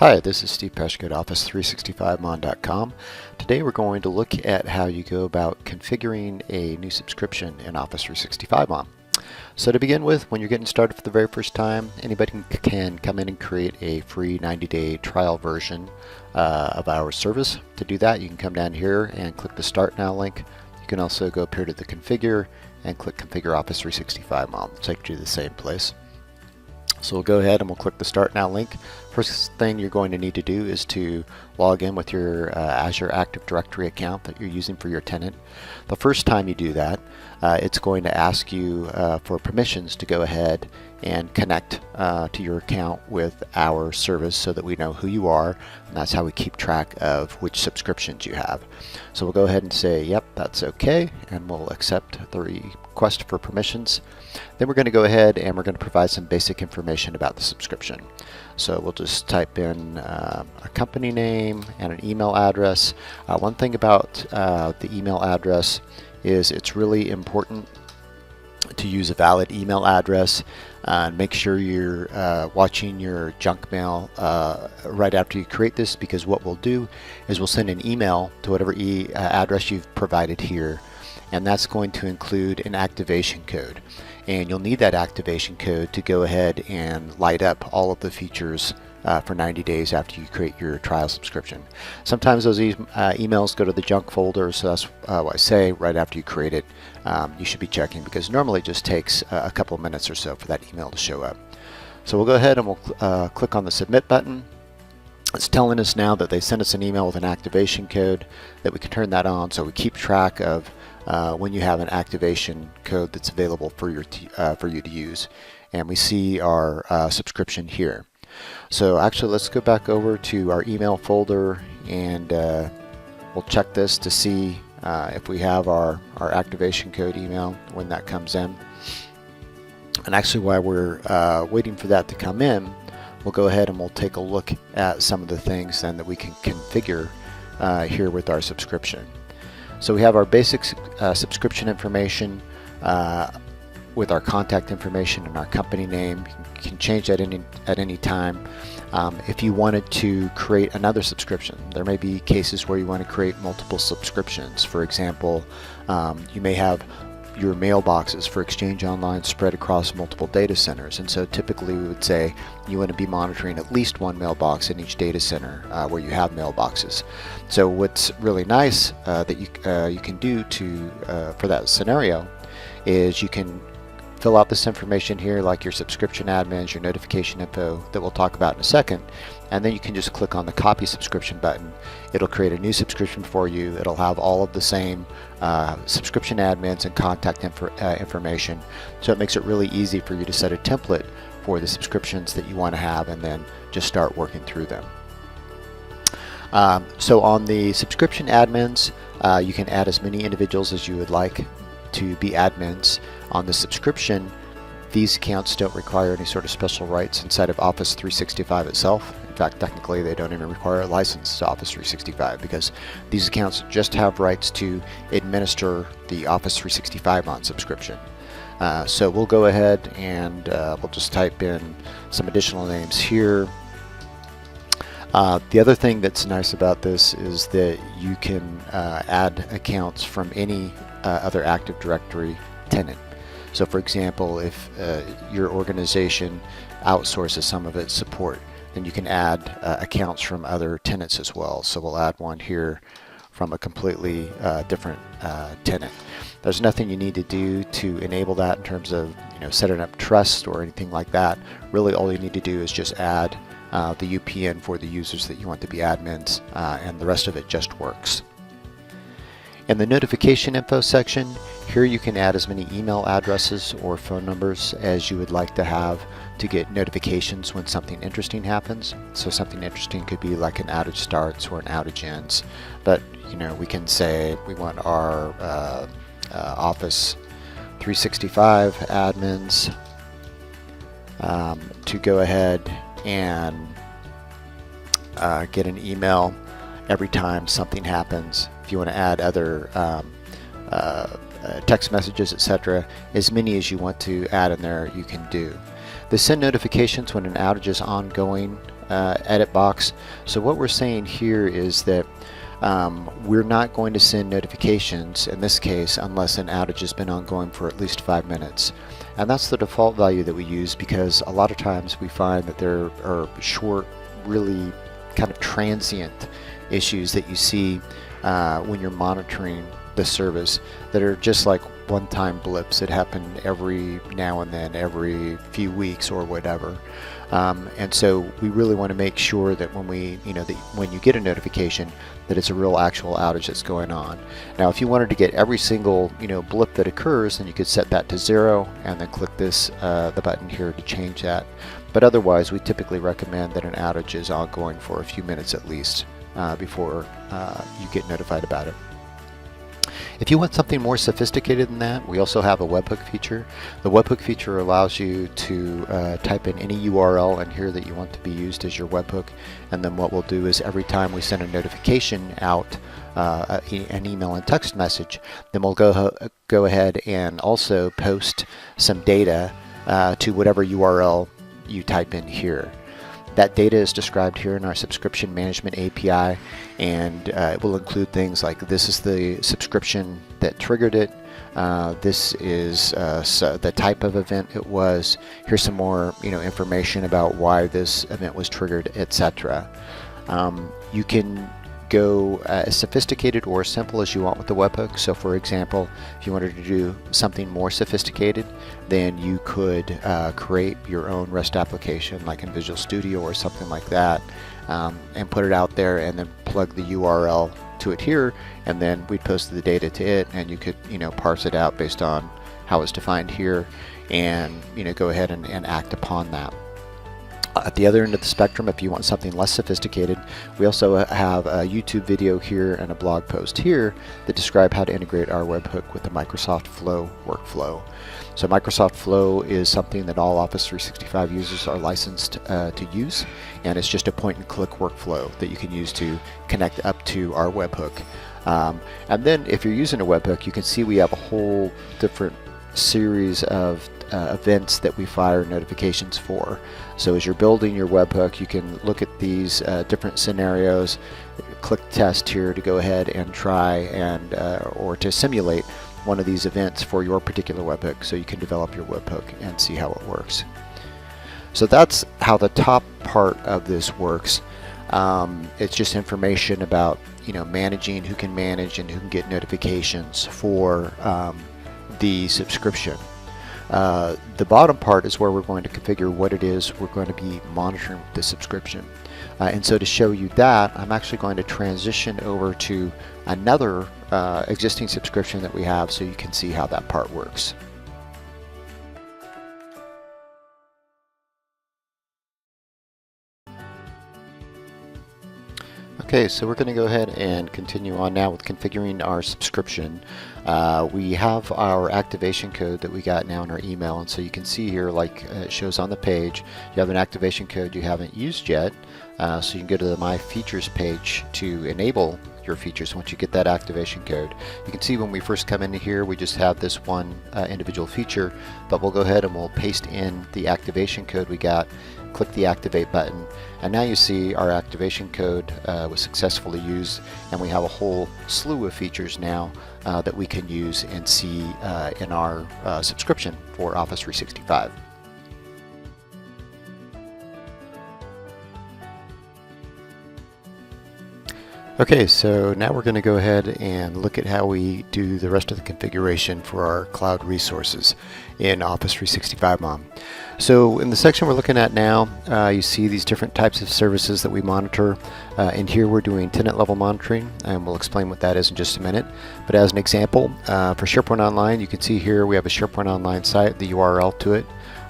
Hi, this is Steve Peshko at Office365Mon.com. Today we're going to look at how you go about configuring a new subscription in Office 365 Mon. So to begin with, when you're getting started for the very first time, anybody can come in and create a free 90-day trial version of our service. To do that, you can come down here and click the Start Now link. You can also go up here to the Configure and click Configure Office 365 Mon. It'll take you to the same place. So we'll go ahead and we'll click the Start Now link. First thing you're going to need to do is to log in with your Azure Active Directory account that you're using for your tenant. The first time you do that, it's going to ask you for permissions to go ahead and connect to your account with our service so that we know who you are, and that's how we keep track of which subscriptions you have. So we'll go ahead and say, yep, that's okay, and we'll accept the request for permissions. Then we're going to go ahead and we're going to provide some basic information about the subscription. So we'll just type in a company name and an email address. One thing about the email address is it's really important to use a valid email address. Make sure you're watching your junk mail right after you create this, because what we'll do is we'll send an email to whatever address you've provided here, and that's going to include an activation code. And you'll need that activation code to go ahead and light up all of the features for 90 days after you create your trial subscription. Sometimes those emails go to the junk folder, so that's what I say right after you create it. You should be checking, because normally it just takes a couple of minutes or so for that email to show up. So we'll go ahead and we'll click on the Submit button. It's telling us now that they sent us an email with an activation code, that we can turn that on so we keep track of when you have an activation code that's available for you to use. And we see our subscription here. So actually, let's go back over to our email folder, and we'll check this to see if we have our activation code email when that comes in. And actually, while we're waiting for that to come in, we'll go ahead and we'll take a look at some of the things then that we can configure here with our subscription. So we have our basic subscription information with our contact information and our company name. You can change that at any time. If you wanted to create another subscription, there may be cases where you want to create multiple subscriptions. For example, you may have your mailboxes for Exchange Online spread across multiple data centers, and so typically we would say you want to be monitoring at least one mailbox in each data center where you have mailboxes. So what's really nice that you can do for that scenario is you can fill out this information here, like your subscription admins, your notification info that we'll talk about in a second, and then you can just click on the Copy Subscription button. It'll create a new subscription for you. It'll have all of the same subscription admins and contact information, so it makes it really easy for you to set a template for the subscriptions that you want to have and then just start working through them. So on the subscription admins, you can add as many individuals as you would like to be admins. On the subscription, these accounts don't require any sort of special rights inside of Office 365 itself. In fact, technically they don't even require a license to Office 365, because these accounts just have rights to administer the Office 365 Mon subscription. So we'll go ahead and we'll just type in some additional names here. The other thing that's nice about this is that you can add accounts from any other Active Directory tenant. So for example, if your organization outsources some of its support, then you can add accounts from other tenants as well. So we'll add one here from a completely different tenant. There's nothing you need to do to enable that in terms of setting up trust or anything like that. Really all you need to do is just add the UPN for the users that you want to be admins, and the rest of it just works. In the notification info section, here you can add as many email addresses or phone numbers as you would like to have to get notifications when something interesting happens. So something interesting could be like an outage starts or an outage ends, but we can say we want our Office 365 admins to go ahead and get an email every time something happens. If you want to add other text messages, etc., as many as you want to add in there, you can do. The send notifications when an outage is ongoing edit box. So what we're saying here is that we're not going to send notifications in this case unless an outage has been ongoing for at least 5 minutes. And that's the default value that we use, because a lot of times we find that there are short, really kind of transient issues that you see when you're monitoring the service that are just like one-time blips that happen every now and then, every few weeks or whatever. And so we really want to make sure that when when you get a notification, that it's a real actual outage that's going on. Now, if you wanted to get every single blip that occurs, then you could set that to 0 and then click this the button here to change that. But otherwise, we typically recommend that an outage is ongoing for a few minutes at least before you get notified about it. If you want something more sophisticated than that, we also have a webhook feature. The webhook feature allows you to type in any URL in here that you want to be used as your webhook, and then what we'll do is every time we send a notification out, an email and text message, then we'll go ahead and also post some data to whatever URL you type in here. That data is described here in our subscription management API, and it will include things like, this is the subscription that triggered it, this is the type of event it was, here's some more information about why this event was triggered, etc. You can go as sophisticated or as simple as you want with the webhook. So for example, if you wanted to do something more sophisticated, then you could create your own REST application like in Visual Studio or something like that, and put it out there and then plug the URL to it here, and then we'd post the data to it, and you could parse it out based on how it's defined here, and go ahead and act upon that. At the other end of the spectrum, if you want something less sophisticated, we also have a YouTube video here and a blog post here that describe how to integrate our webhook with the Microsoft Flow workflow. So Microsoft Flow is something that all Office 365 users are licensed to use, and it's just a point-and-click workflow that you can use to connect up to our webhook. And then if you're using a webhook, you can see we have a whole different series of events that we fire notifications for. So as you're building your webhook, you can look at these different scenarios, click test here to go ahead and try and or to simulate one of these events for your particular webhook, so you can develop your webhook and see how it works. So that's how the top part of this works. It's just information about managing, who can manage and who can get notifications for the subscription. The bottom part is where we're going to configure what it is we're going to be monitoring with the subscription. And so to show you that, I'm actually going to transition over to another existing subscription that we have, so you can see how that part works. Okay, so we're going to go ahead and continue on now with configuring our subscription. We have our activation code that we got now in our email, and so you can see here, like it shows on the page, you have an activation code you haven't used yet, so you can go to the My Features page to enable your features once you get that activation code. You can see when we first come into here, we just have this one individual feature, but we'll go ahead and we'll paste in the activation code we got, click the activate button, and now you see our activation code was successfully used, and we have a whole slew of features now that we can use and see in our subscription for Office 365. Okay, so now we're going to go ahead and look at how we do the rest of the configuration for our cloud resources in Office 365Mon. So in the section we're looking at now, you see these different types of services that we monitor. In here we're doing tenant level monitoring, and we'll explain what that is in just a minute. But as an example, for SharePoint Online, you can see here we have a SharePoint Online site, the URL to it.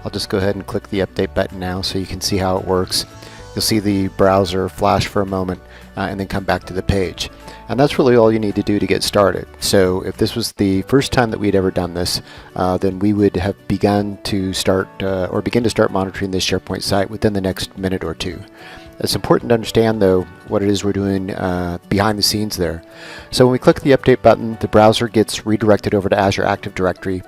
I'll just go ahead and click the update button now so you can see how it works. You'll see the browser flash for a moment and then come back to the page. And that's really all you need to do to get started. So if this was the first time that we'd ever done this, then we would have begin to start monitoring this SharePoint site within the next minute or two. It's important to understand, though, what it is we're doing behind the scenes there. So when we click the update button, the browser gets redirected over to Azure Active Directory,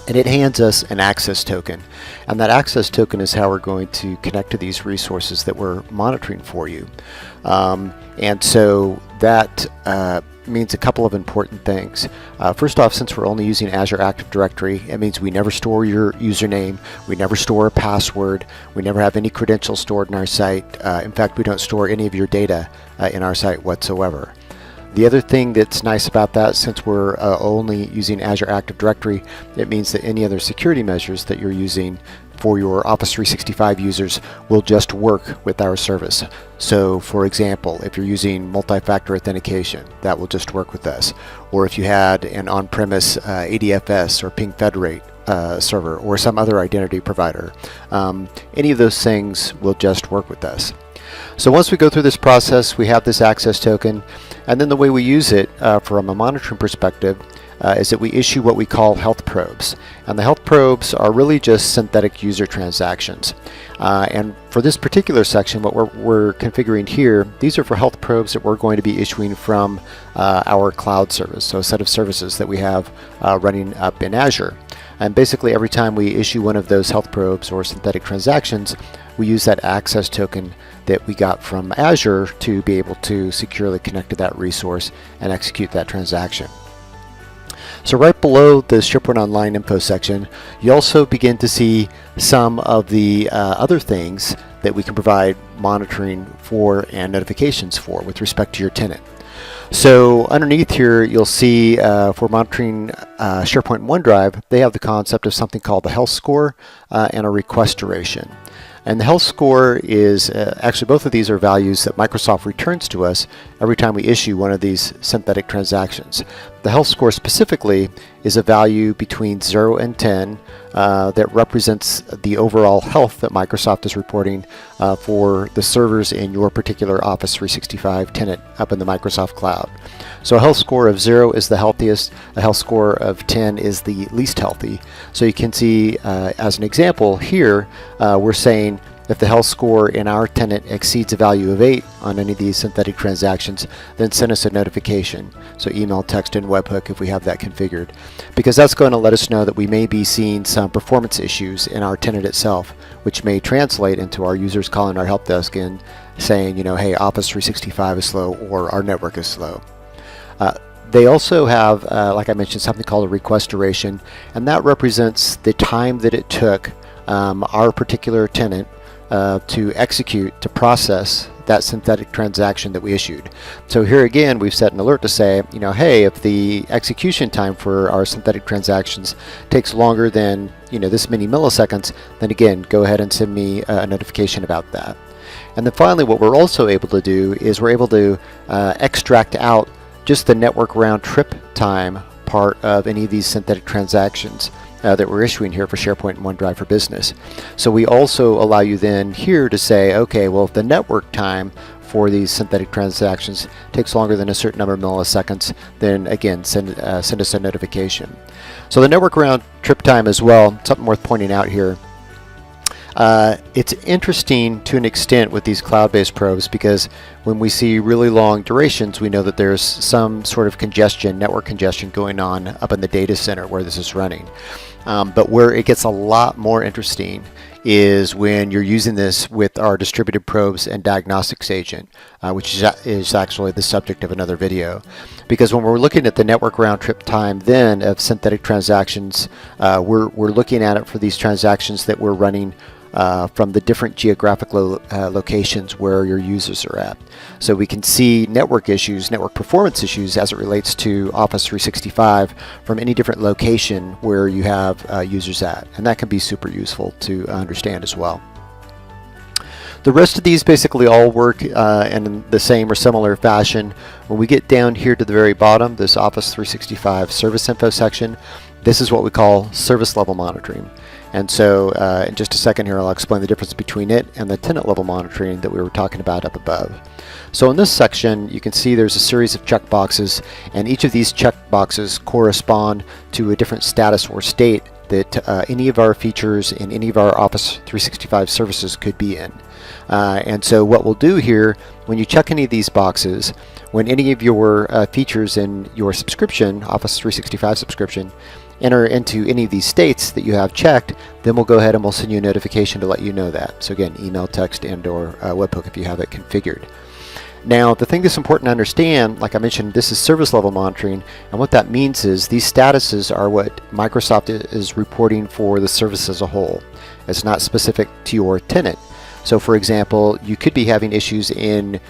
and it hands us an access token. And that access token is how we're going to connect to these resources that we're monitoring for you. And so that means a couple of important things. First off, since we're only using Azure Active Directory, it means we never store your username, we never store a password, we never have any credentials stored in our site. In fact, we don't store any of your data in our site whatsoever. The other thing that's nice about that, since we're only using Azure Active Directory, it means that any other security measures that you're using for your Office 365 users will just work with our service. So for example, if you're using multi-factor authentication, that will just work with us. Or if you had an on-premise ADFS or Ping Federate server or some other identity provider, any of those things will just work with us. So once we go through this process, we have this access token, and then the way we use it from a monitoring perspective is that we issue what we call health probes. And the health probes are really just synthetic user transactions. And for this particular section, what we're configuring here, these are for health probes that we're going to be issuing from our cloud service, so a set of services that we have running up in Azure. And basically every time we issue one of those health probes or synthetic transactions, we use that access token that we got from Azure to be able to securely connect to that resource and execute that transaction. So right below the SharePoint Online info section, you also begin to see some of the other things that we can provide monitoring for and notifications for with respect to your tenant. So underneath here, you'll see for monitoring SharePoint and OneDrive, they have the concept of something called the health score and a request duration. And the health score is actually both of these are values that Microsoft returns to us every time we issue one of these synthetic transactions. The health score specifically is a value between 0 and 10 that represents the overall health that Microsoft is reporting for the servers in your particular Office 365 tenant up in the Microsoft cloud. So a health score of 0 is the healthiest, a health score of 10 is the least healthy. So you can see as an example here, we're saying if the health score in our tenant exceeds a value of 8 on any of these synthetic transactions, then send us a notification. So email, text, and webhook if we have that configured. Because that's going to let us know that we may be seeing some performance issues in our tenant itself, which may translate into our users calling our help desk and saying, you know, hey, Office 365 is slow or our network is slow. They also have, like I mentioned, something called a request duration, and that represents the time that it took our particular tenant to execute, to process that synthetic transaction that we issued. So here again, we've set an alert to say, you know, hey, if the execution time for our synthetic transactions takes longer than, you know, this many milliseconds, then again, go ahead and send me a notification about that. And then finally, what we're also able to do is we're able to extract out just the network round trip time part of any of these synthetic transactions that we're issuing here for SharePoint and OneDrive for Business. So we also allow you then here to say, okay, well, if the network time for these synthetic transactions takes longer than a certain number of milliseconds, then again, send us a notification. So the network round trip time as well, something worth pointing out here. It's interesting to an extent with these cloud-based probes because when we see really long durations, we know that there's some sort of congestion, network congestion going on up in the data center where this is running. But where it gets a lot more interesting is when you're using this with our distributed probes and diagnostics agent, which is actually the subject of another video. Because when we're looking at the network round trip time then of synthetic transactions, we're looking at it for these transactions that we're running from the different geographic locations where your users are at. So we can see network issues, network performance issues as it relates to Office 365 from any different location where you have users at. And that can be super useful to understand as well. The rest of these basically all work in the same or similar fashion. When we get down here to the very bottom, this Office 365 service info section, this is what we call service level monitoring. And so in just a second here, I'll explain the difference between it and the tenant level monitoring that we were talking about up above. So in this section, you can see there's a series of checkboxes, and each of these checkboxes correspond to a different status or state that any of our features in any of our Office 365 services could be in. And so what we'll do here, when you check any of these boxes, when any of your features in your subscription, Office 365 subscription, enter into any of these states that you have checked, then we'll go ahead and we'll send you a notification to let you know that. So again, email, text, and or webhook if you have it configured. Now, the thing that's important to understand, like I mentioned, this is service level monitoring, and what that means is these statuses are what Microsoft is reporting for the service as a whole. It's not specific to your tenant. So for example, you could be having issues in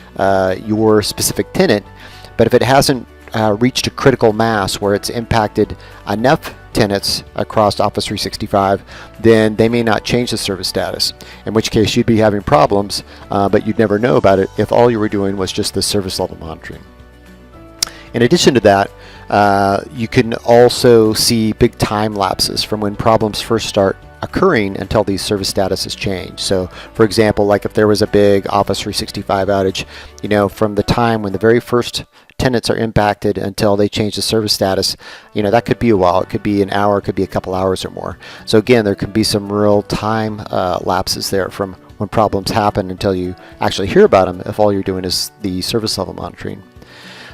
your specific tenant, but if it hasn't reached a critical mass where it's impacted enough tenants across Office 365, then they may not change the service status, in which case you'd be having problems, but you'd never know about it if all you were doing was just the service level monitoring. In addition to that, you can also see big time lapses from when problems first start occurring until these service statuses change. So for example, like if there was a big Office 365 outage, you know, from the time when the very first tenants are impacted until they change the service status, you know, that could be a while. It could be an hour, it could be a couple hours or more. So again, there could be some real time lapses there from when problems happen until you actually hear about them if all you're doing is the service level monitoring.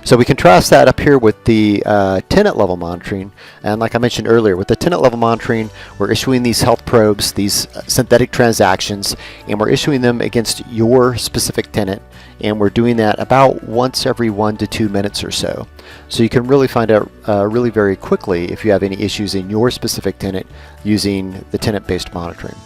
So we contrast that up here with the tenant level monitoring, and like I mentioned earlier, with the tenant level monitoring, we're issuing these health probes, these synthetic transactions, and we're issuing them against your specific tenant, and we're doing that about once every 1 to 2 minutes or so. So you can really find out really very quickly if you have any issues in your specific tenant using the tenant-based monitoring.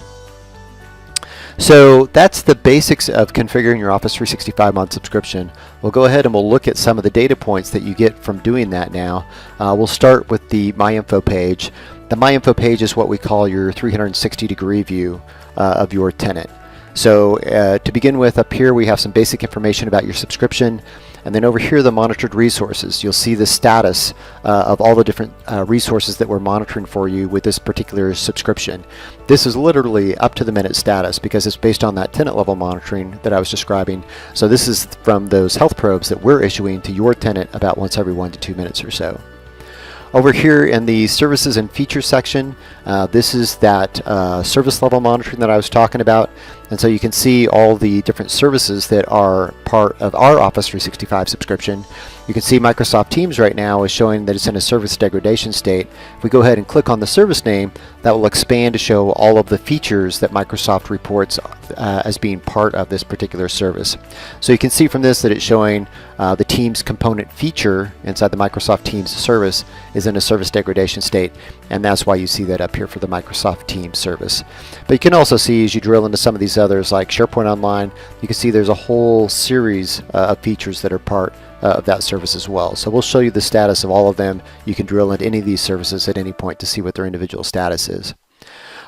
So that's the basics of configuring your Office 365Mon subscription. We'll go ahead and we'll look at some of the data points that you get from doing that now. We'll start with the My Info page. The My Info page is what we call your 360-degree view of your tenant. So to begin with, up here we have some basic information about your subscription, and then over here the monitored resources. You'll see the status of all the different resources that we're monitoring for you with this particular subscription. This is literally up to the minute status because it's based on that tenant level monitoring that I was describing. So this is from those health probes that we're issuing to your tenant about once every 1 to 2 minutes or so. Over here in the services and features section, this is that service level monitoring that I was talking about. And so you can see all the different services that are part of our Office 365 subscription. You can see Microsoft Teams right now is showing that it's in a service degradation state. If we go ahead and click on the service name, that will expand to show all of the features that Microsoft reports as being part of this particular service. So you can see from this that it's showing the Teams component feature inside the Microsoft Teams service is in a service degradation state, and that's why you see that up here for the Microsoft Teams service. But you can also see as you drill into some of these others like SharePoint Online, you can see there's a whole series of features that are part of that service as well. So we'll show you the status of all of them. You can drill into any of these services at any point to see what their individual status is.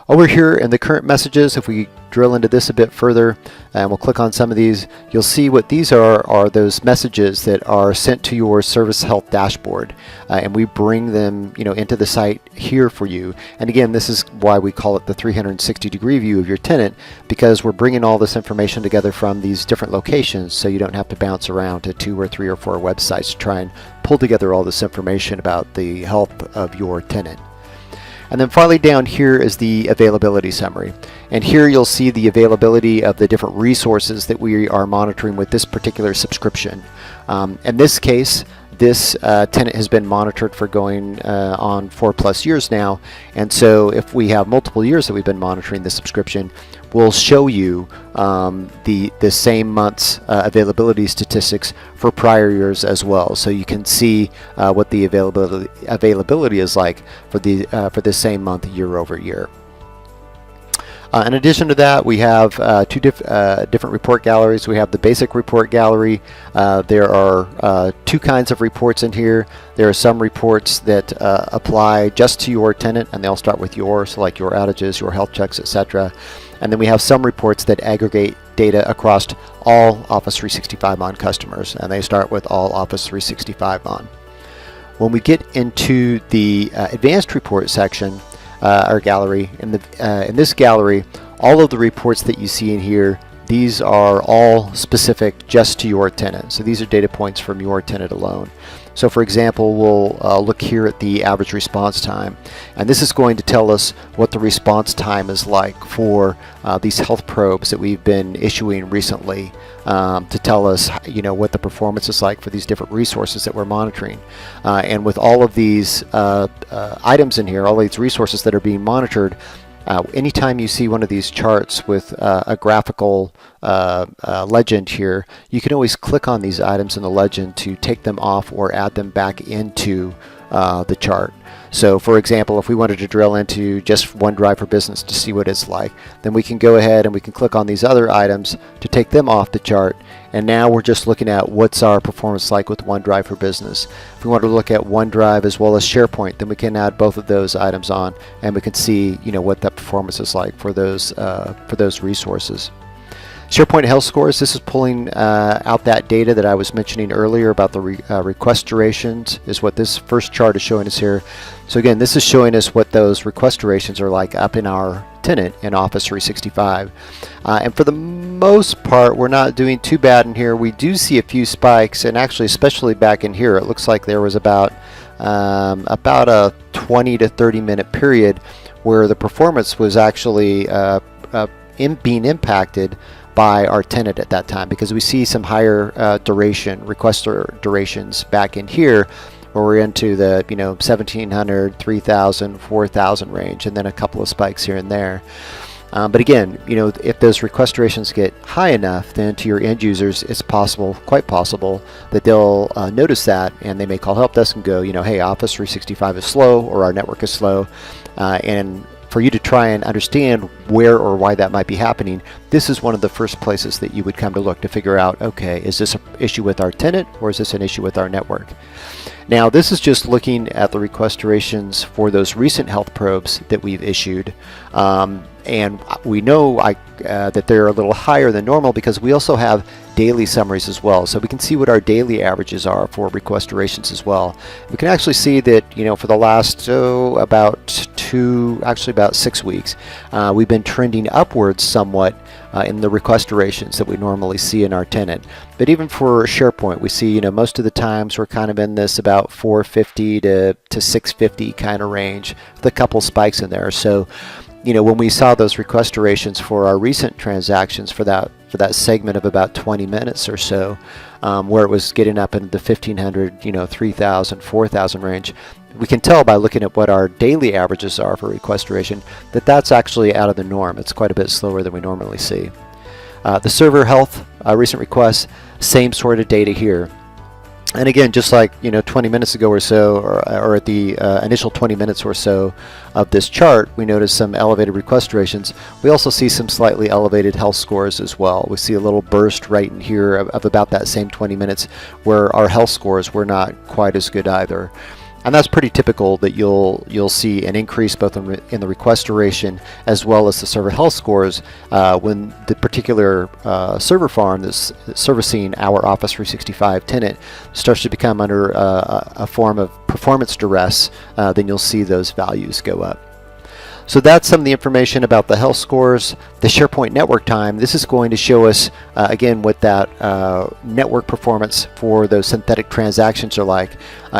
Over here in the current messages, if we drill into this a bit further and we'll click on some of these, you'll see what these are those messages that are sent to your service health dashboard, and we bring them into the site here for you. And again, this is why we call it the 360-degree view of your tenant, because we're bringing all this information together from these different locations, so you don't have to bounce around to 2 or 3 or 4 websites to try and pull together all this information about the health of your tenant. And then finally down here is the availability summary. And here you'll see the availability of the different resources that we are monitoring with this particular subscription. In this case, this tenant has been monitored for going on 4+ years now, and so if we have multiple years that we've been monitoring the subscription, we'll show you the same month's availability statistics for prior years as well, so you can see what the availability is like for the same month year over year. In addition to that, we have 2 different report galleries. We have the basic report gallery. There are 2 kinds of reports in here. There are some reports that apply just to your tenant, and they'll start with yours, so like your outages, your health checks, etc. And then we have some reports that aggregate data across all Office 365Mon customers, and they start with all Office 365Mon. When we get into the advanced report section, our gallery, in this gallery, all of the reports that you see in here, these are all specific just to your tenant. So these are data points from your tenant alone. So for example, we'll look here at the average response time, and this is going to tell us what the response time is like for these health probes that we've been issuing recently, to tell us, you know, what the performance is like for these different resources that we're monitoring. And with all of these items in here, all these resources that are being monitored, anytime you see one of these charts with a graphical legend here, you can always click on these items in the legend to take them off or add them back into the chart. So for example, if we wanted to drill into just OneDrive for Business to see what it's like, then we can go ahead and we can click on these other items to take them off the chart, and now we're just looking at what's our performance like with OneDrive for Business. If we want to look at OneDrive as well as SharePoint, then we can add both of those items on, and we can see, you know, what that performance is like for those resources. SharePoint Health Scores, this is pulling out that data that I was mentioning earlier about the request durations, is what this first chart is showing us here. So again, this is showing us what those request durations are like up in our tenant in Office 365. And for the most part, we're not doing too bad in here. We do see a few spikes, and actually especially back in here, it looks like there was about a 20 to 30 minute period where the performance was actually being impacted by our tenant at that time, because we see some higher request durations back in here, where we're into the 1700, 3000, 4000 range, and then a couple of spikes here and there. But again, if those request durations get high enough, then to your end users, it's possible, quite possible, that they'll notice that, and they may call help desk and go, hey, Office 365 is slow, or our network is slow, and for you to try and understand where or why that might be happening, this is one of the first places that you would come to look to figure out, okay, is this an issue with our tenant, or is this an issue with our network? Now, this is just looking at the request durations for those recent health probes that we've issued. And we know that they're a little higher than normal because we also have daily summaries as well. So we can see what our daily averages are for request durations as well. We can actually see that, for the last, about 6 weeks, we've been trending upwards somewhat in the request durations that we normally see in our tenant. But even for SharePoint, we see, most of the times we're kind of in this about 450 to 650 kind of range with a couple spikes in there. So, when we saw those request durations for our recent transactions for that segment of about 20 minutes or so, where it was getting up into the 1500, 3000, 4000 range, we can tell by looking at what our daily averages are for request duration that that's actually out of the norm. It's quite a bit slower than we normally see. The server health recent requests, same sort of data here. And again, just like 20 minutes ago or so, or at the initial 20 minutes or so of this chart, we notice some elevated request durations. We also see some slightly elevated health scores as well. We see a little burst right in here of about that same 20 minutes where our health scores were not quite as good either. And that's pretty typical that you'll see an increase both in the request duration as well as the server health scores when the particular server farm that's servicing our Office 365 tenant starts to become under a form of performance duress. Then you'll see those values go up. So that's some of the information about the health scores. The SharePoint network time, this is going to show us again what that network performance for those synthetic transactions are like.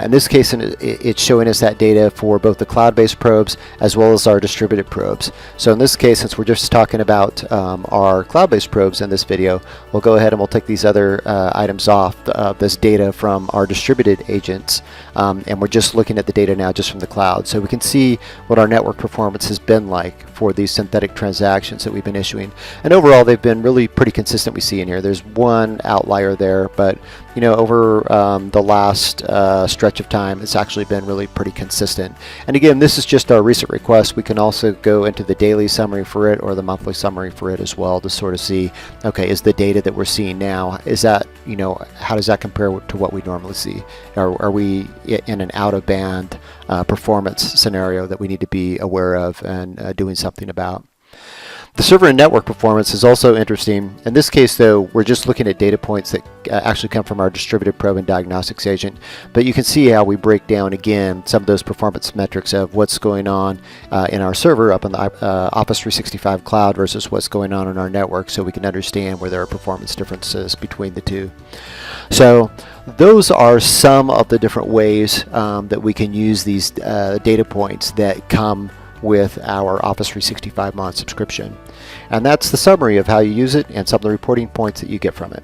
In this case, it's showing us that data for both the cloud-based probes as well as our distributed probes. So in this case, since we're just talking about our cloud-based probes in this video, we'll go ahead and we'll take these other items off this data from our distributed agents, and we're just looking at the data now just from the cloud. So we can see what our network performance has been like for these synthetic transactions that we've been issuing. And overall, they've been really pretty consistent, we see in here. There's one outlier there, but over the last stretch of time, it's actually been really pretty consistent. And again, this is just our recent request. We can also go into the daily summary for it or the monthly summary for it as well to sort of see, okay, is the data that we're seeing now, is that, how does that compare to what we normally see? Are we in an out-of-band performance scenario that we need to be aware of and doing something about? The server and network performance is also interesting. In this case, though, we're just looking at data points that actually come from our distributed probe and diagnostics agent. But you can see how we break down, again, some of those performance metrics of what's going on in our server up in the Office 365 cloud versus what's going on in our network, so we can understand where there are performance differences between the two. So those are some of the different ways that we can use these data points that come with our Office 365Mon subscription. And that's the summary of how you use it and some of the reporting points that you get from it.